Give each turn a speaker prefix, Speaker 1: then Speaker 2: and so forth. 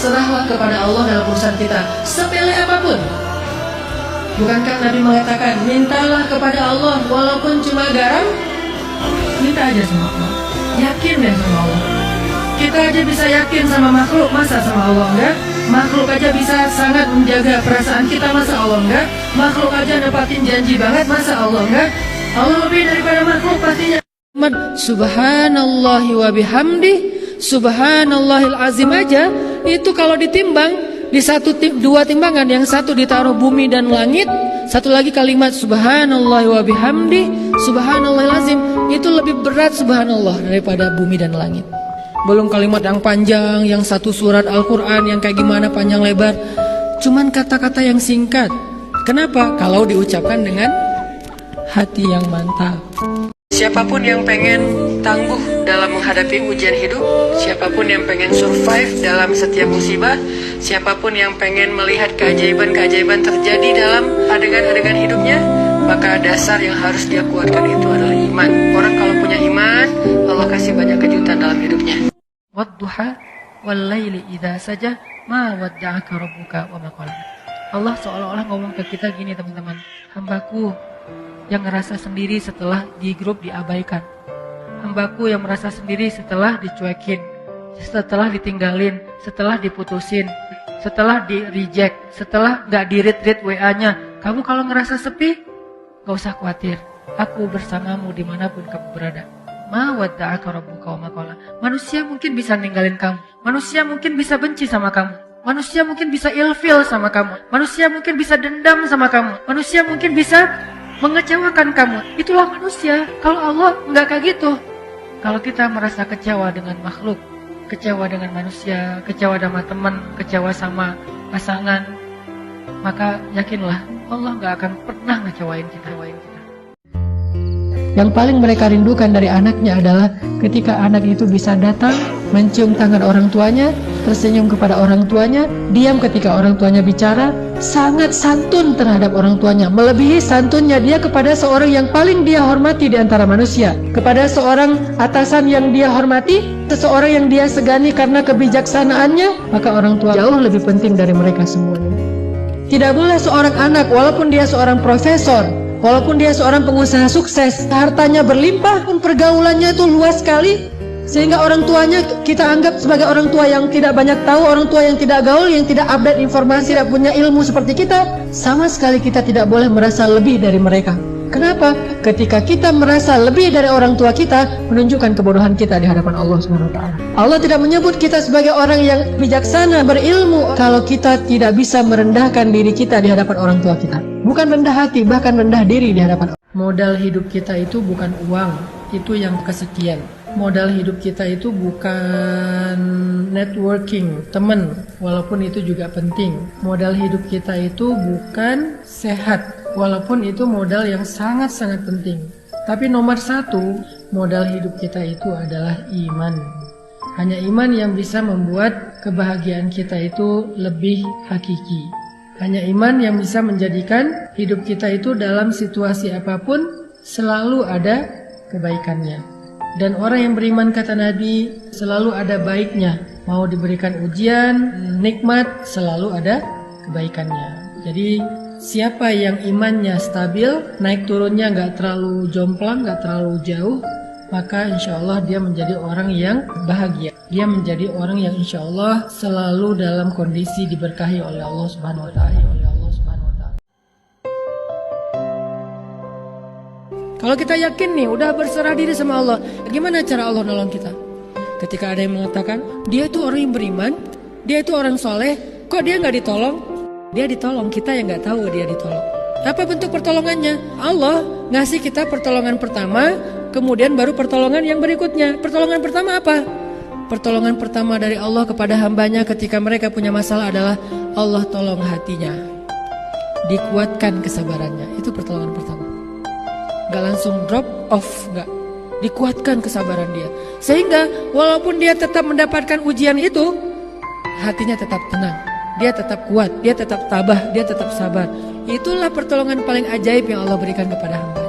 Speaker 1: berserahlah kepada Allah dalam urusan kita, sepele apapun. Bukankah Nabi mengatakan, mintalah kepada Allah walaupun cuma garam? Minta aja sama Allah, yakin deh sama Allah. Kita aja bisa yakin sama makhluk, masa sama Allah enggak? Makhluk aja bisa sangat menjaga perasaan kita, masa Allah enggak? Makhluk aja nepatin janji banget, masa Allah enggak? Allah lebih daripada makhluk pastinya. Subhanallahi wa bihamdi, subhanallahil azim aja, itu kalau ditimbang di dua timbangan, yang satu ditaruh bumi dan langit, satu lagi kalimat subhanallahi wa bihamdi, subhanallahil azim, itu lebih berat subhanallah daripada bumi dan langit. Belum kalimat yang panjang, yang satu surat Al-Quran, yang kayak gimana panjang lebar. Cuman kata-kata yang singkat. Kenapa? Kalau diucapkan dengan hati yang mantap. Siapapun yang pengen tangguh dalam menghadapi ujian hidup, siapapun yang pengen survive dalam setiap musibah, siapapun yang pengen melihat keajaiban-keajaiban terjadi dalam adegan-adegan hidupnya, maka dasar yang harus dia kuatkan itu adalah iman. Orang kalau punya iman, Allah kasih banyak kejutan dalam hidupnya. Wadduha wallaili idza saja ma wadda'aka rabbuka wa ma qala. Allah seolah-olah ngomong ke kita gini, teman-teman, hambaku yang ngerasa sendiri setelah di grup diabaikan, hambaku yang merasa sendiri setelah dicuekin, setelah ditinggalin, setelah diputusin, setelah di reject, setelah gak di-read WA-nya. Kamu kalau ngerasa sepi, gak usah khawatir, aku bersamamu dimanapun kamu berada. Ma wadda'aka rabbuka wa ma qala. Manusia mungkin bisa ninggalin kamu, manusia mungkin bisa benci sama kamu, manusia mungkin bisa ilfil sama kamu, manusia mungkin bisa dendam sama kamu, manusia mungkin bisa mengecewakan kamu. Itulah manusia. Kalau Allah enggak kayak gitu. Kalau kita merasa kecewa dengan makhluk, kecewa dengan manusia, kecewa sama teman, kecewa sama pasangan, maka yakinlah Allah enggak akan pernah ngecewain kita. Yang paling mereka rindukan dari anaknya adalah ketika anak itu bisa datang, mencium tangan orang tuanya, tersenyum kepada orang tuanya, diam ketika orang tuanya bicara, sangat santun terhadap orang tuanya, melebihi santunnya dia kepada seorang yang paling dia hormati di antara manusia, kepada seorang atasan yang dia hormati, seseorang yang dia segani karena kebijaksanaannya, maka orang tua jauh lebih penting dari mereka semuanya. Tidak boleh seorang anak, walaupun dia seorang profesor, walaupun dia seorang pengusaha sukses, hartanya berlimpah pun pergaulannya itu luas sekali, sehingga orang tuanya kita anggap sebagai orang tua yang tidak banyak tahu, orang tua yang tidak gaul, yang tidak update informasi, tidak punya ilmu seperti kita. Sama sekali kita tidak boleh merasa lebih dari mereka. Kenapa? Ketika kita merasa lebih dari orang tua kita, menunjukkan kebodohan kita di hadapan Allah SWT. Allah tidak menyebut kita sebagai orang yang bijaksana, berilmu, kalau kita tidak bisa merendahkan diri kita di hadapan orang tua kita. Bukan rendah hati, bahkan rendah diri di hadapan Allah. Modal hidup kita itu bukan uang, itu yang kesekian. Modal hidup kita itu bukan networking, teman, walaupun itu juga penting. Modal hidup kita itu bukan sehat, walaupun itu modal yang sangat-sangat penting. Tapi nomor satu, modal hidup kita itu adalah iman. Hanya iman yang bisa membuat kebahagiaan kita itu lebih hakiki. Hanya iman yang bisa menjadikan hidup kita itu dalam situasi apapun selalu ada kebaikannya. Dan orang yang beriman, kata Nabi, selalu ada baiknya. Mau diberikan ujian, nikmat, selalu ada kebaikannya. Jadi siapa yang imannya stabil, naik turunnya gak terlalu jomplang, gak terlalu jauh, maka insya Allah dia menjadi orang yang bahagia. Dia menjadi orang yang insya Allah selalu dalam kondisi diberkahi oleh Allah Subhanahu Wa Taala. Kalau kita yakin nih, udah berserah diri sama Allah, gimana cara Allah nolong kita? Ketika ada yang mengatakan, dia itu orang yang beriman, dia itu orang soleh, kok dia nggak ditolong? Dia ditolong, kita yang nggak tahu dia ditolong. Apa bentuk pertolongannya? Allah ngasih kita pertolongan pertama, kemudian baru pertolongan yang berikutnya. Pertolongan pertama apa? Pertolongan pertama dari Allah kepada hambanya ketika mereka punya masalah adalah Allah tolong hatinya, dikuatkan kesabarannya. Itu pertolongan pertama. Gak langsung drop off, gak, dikuatkan kesabaran dia, sehingga walaupun dia tetap mendapatkan ujian itu, hatinya tetap tenang, dia tetap kuat, dia tetap tabah, dia tetap sabar. Itulah pertolongan paling ajaib yang Allah berikan kepada hamba.